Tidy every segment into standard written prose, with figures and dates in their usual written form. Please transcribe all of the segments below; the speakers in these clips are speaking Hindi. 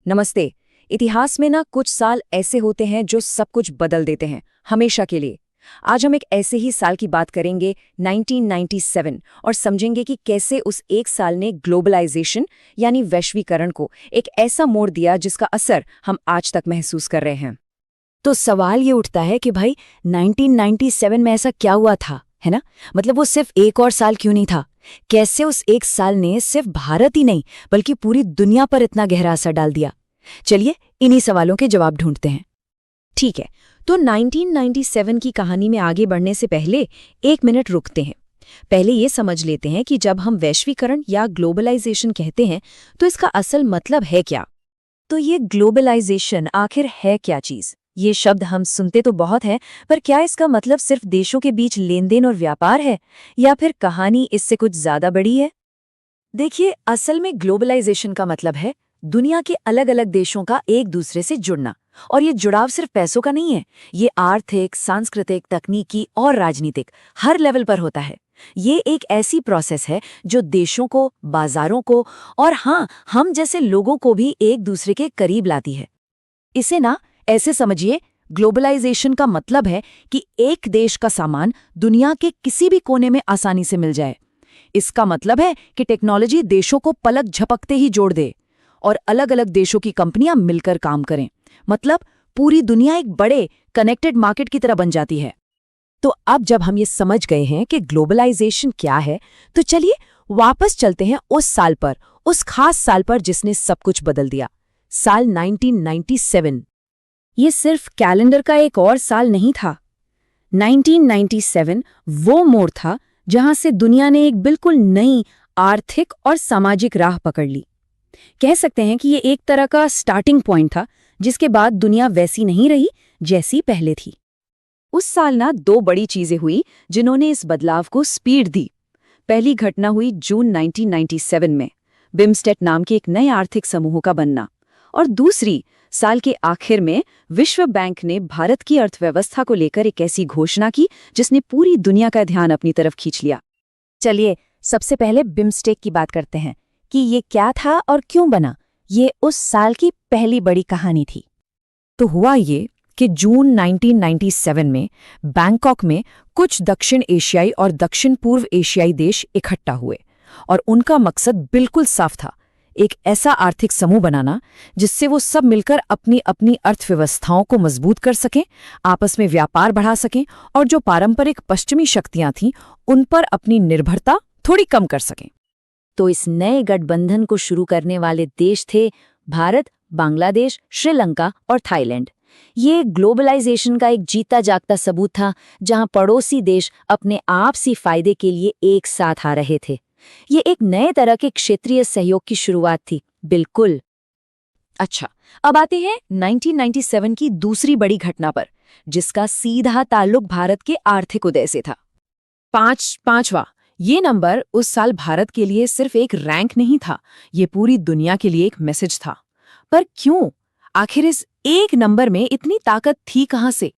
नमस्ते। इतिहास में ना कुछ साल ऐसे होते हैं जो सब कुछ बदल देते हैं, हमेशा के लिए। आज हम एक ऐसे ही साल की बात करेंगे, 1997, और समझेंगे कि कैसे उस एक साल ने ग्लोबलाइजेशन यानी वैश्वीकरण को एक ऐसा मोड़ दिया जिसका असर हम आज तक महसूस कर रहे हैं। तो सवाल ये उठता है कि भाई 1997 में ऐसा क्या हुआ था, है ना? मतलब वो सिर्फ एक और साल क्यों नहीं था? कैसे उस एक साल ने सिर्फ भारत ही नहीं बल्कि पूरी दुनिया पर इतना गहरा असर डाल दिया? चलिए इन्हीं सवालों के जवाब ढूंढते हैं। ठीक है, तो 1997 की कहानी में आगे बढ़ने से पहले 1 मिनट रुकते हैं। पहले ये समझ लेते हैं कि जब हम वैश्वीकरण या ग्लोबलाइजेशन कहते हैं तो इसका असल मतलब है क्या। तो ये ग्लोबलाइजेशन आखिर है क्या चीज़? ये शब्द हम सुनते तो बहुत है, पर क्या इसका मतलब सिर्फ देशों के बीच लेन-देन और व्यापार है, या फिर कहानी इससे कुछ ज्यादा बड़ी है? देखिए, असल में ग्लोबलाइजेशन का मतलब है दुनिया के अलग अलग देशों का एक दूसरे से जुड़ना। और ये जुड़ाव सिर्फ पैसों का नहीं है, ये आर्थिक, सांस्कृतिक, तकनीकी और राजनीतिक हर लेवल पर होता है। ये एक ऐसी प्रोसेस है जो देशों को, बाजारों को और हाँ, हम जैसे लोगों को भी एक दूसरे के करीब लाती है। इसे ना ऐसे समझिए, ग्लोबलाइजेशन का मतलब है कि एक देश का सामान दुनिया के किसी भी कोने में आसानी से मिल जाए। इसका मतलब है कि टेक्नोलॉजी देशों को पलक झपकते ही जोड़ दे और अलग अलग देशों की कंपनियां मिलकर काम करें। मतलब पूरी दुनिया एक बड़े कनेक्टेड मार्केट की तरह बन जाती है। तो अब जब हम ये समझ गए हैं कि ग्लोबलाइजेशन क्या है, तो चलिए वापस चलते हैं उस साल पर, उस खास साल पर जिसने सब कुछ बदल दिया, साल 1997। ये सिर्फ कैलेंडर का एक और साल नहीं था। 1997 वो मोड़ था जहां से दुनिया ने एक बिल्कुल नई आर्थिक और सामाजिक राह पकड़ ली। कह सकते हैं कि ये एक तरह का स्टार्टिंग पॉइंट था, जिसके बाद दुनिया वैसी नहीं रही जैसी पहले थी। उस साल ना दो बड़ी चीजें हुई जिन्होंने इस बदलाव को स्पीड दी। पहली घटना हुई जून 1997 में, बिम्स्टेक नाम के एक नए आर्थिक समूह का बनना। और दूसरी, साल के आखिर में विश्व बैंक ने भारत की अर्थव्यवस्था को लेकर एक ऐसी घोषणा की जिसने पूरी दुनिया का ध्यान अपनी तरफ खींच लिया। चलिए सबसे पहले बिम्स्टेक की बात करते हैं कि ये क्या था और क्यों बना। ये उस साल की पहली बड़ी कहानी थी। तो हुआ ये कि जून 1997 में बैंकॉक में कुछ दक्षिण एशियाई और दक्षिण पूर्व एशियाई देश इकट्ठा हुए और उनका मकसद बिल्कुल साफ था, एक ऐसा आर्थिक समूह बनाना जिससे वो सब मिलकर अपनी अपनी अर्थव्यवस्थाओं को मजबूत कर सकें, आपस में व्यापार बढ़ा सकें और जो पारंपरिक पश्चिमी शक्तियां थीं उन पर अपनी निर्भरता थोड़ी कम कर सकें। तो इस नए गठबंधन को शुरू करने वाले देश थे भारत, बांग्लादेश, श्रीलंका और थाईलैंड। ये ग्लोबलाइजेशन का एक जीता जागता सबूत था, जहां पड़ोसी देश अपने आपसी फायदे के लिए एक साथ आ रहे थे। ये एक नए तरह के क्षेत्रीय सहयोग की शुरुआत थी। बिल्कुल। अच्छा, अब आते हैं 1997 की दूसरी बड़ी घटना पर, जिसका सीधा ताल्लुक भारत के आर्थिक उदय से था। पांचवा ये नंबर उस साल भारत के लिए सिर्फ एक रैंक नहीं था, ये पूरी दुनिया के लिए एक मैसेज था। पर क्यों? आखिर इस एक नंबर में इतनी ताकत थी कहां से?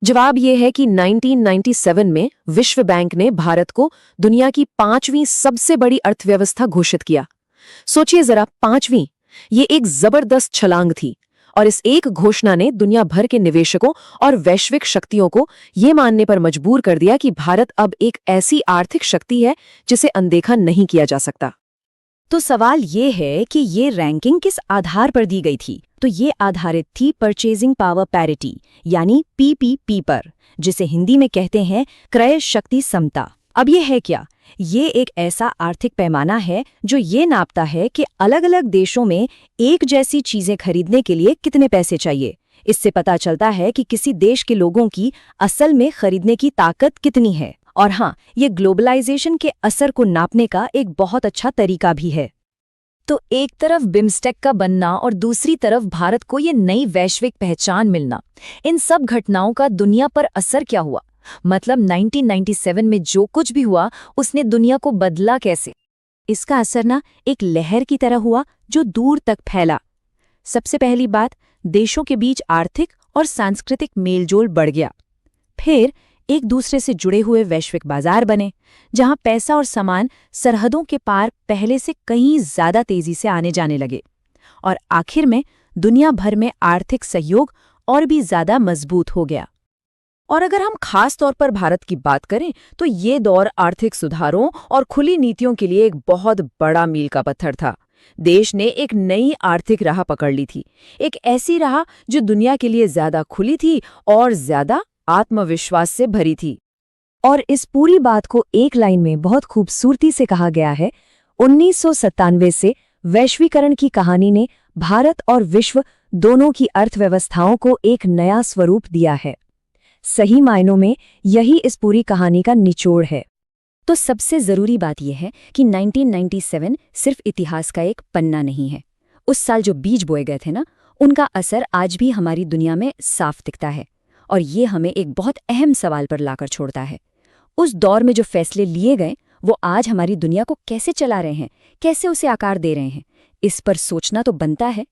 जवाब यह है कि 1997 में विश्व बैंक ने भारत को दुनिया की 5वीं सबसे बड़ी अर्थव्यवस्था घोषित किया। सोचिए जरा, 5वीं, ये एक जबरदस्त छलांग थी। और इस एक घोषणा ने दुनिया भर के निवेशकों और वैश्विक शक्तियों को ये मानने पर मजबूर कर दिया कि भारत अब एक ऐसी आर्थिक शक्ति है जिसे अनदेखा नहीं किया जा सकता। तो सवाल ये है कि ये रैंकिंग किस आधार पर दी गई थी? तो ये आधारित थी परचेजिंग पावर पैरिटी यानी पीपीपी पर, जिसे हिंदी में कहते हैं क्रय शक्ति समता। अब ये है क्या? ये एक ऐसा आर्थिक पैमाना है जो ये नापता है कि अलग अलग देशों में एक जैसी चीजें खरीदने के लिए कितने पैसे चाहिए। इससे पता चलता है कि किसी देश के लोगों की असल में खरीदने की ताकत कितनी है। और हाँ, ये ग्लोबलाइजेशन के असर को नापने का एक बहुत अच्छा तरीका भी है। तो एक तरफ बिम्स्टेक का बनना और दूसरी तरफ भारत को ये नई वैश्विक पहचान मिलना, इन सब घटनाओं का दुनिया पर असर क्या हुआ? मतलब 1997 में जो कुछ भी हुआ उसने दुनिया को बदला कैसे? इसका असर ना एक लहर की तरह हुआ जो दूर तक फैला। सबसे पहली बात, देशों के बीच आर्थिक और सांस्कृतिक मेलजोल बढ़ गया। फिर एक दूसरे से जुड़े हुए वैश्विक बाजार बने, जहां पैसा और सामान सरहदों के पार पहले से कहीं ज्यादा तेजी से आने जाने लगे। और आखिर में दुनिया भर में आर्थिक सहयोग और भी ज्यादा मजबूत हो गया। और अगर हम खास तौर पर भारत की बात करें तो ये दौर आर्थिक सुधारों और खुली नीतियों के लिए एक बहुत बड़ा मील का पत्थर था। देश ने एक नई आर्थिक राह पकड़ ली थी, एक ऐसी राह जो दुनिया के लिए ज्यादा खुली थी और ज्यादा आत्मविश्वास से भरी थी। और इस पूरी बात को एक लाइन में बहुत खूबसूरती से कहा गया है, 1997 से वैश्वीकरण की कहानी ने भारत और विश्व दोनों की अर्थव्यवस्थाओं को एक नया स्वरूप दिया है। सही मायनों में यही इस पूरी कहानी का निचोड़ है। तो सबसे जरूरी बात यह है कि 1997 सिर्फ इतिहास का एक पन्ना नहीं है। उस साल जो बीज बोए गए थे ना, उनका असर आज भी हमारी दुनिया में साफ दिखता है। और ये हमें एक बहुत अहम सवाल पर लाकर छोड़ता है। उस दौर में जो फैसले लिए गए वो आज हमारी दुनिया को कैसे चला रहे हैं, कैसे उसे आकार दे रहे हैं, इस पर सोचना तो बनता है।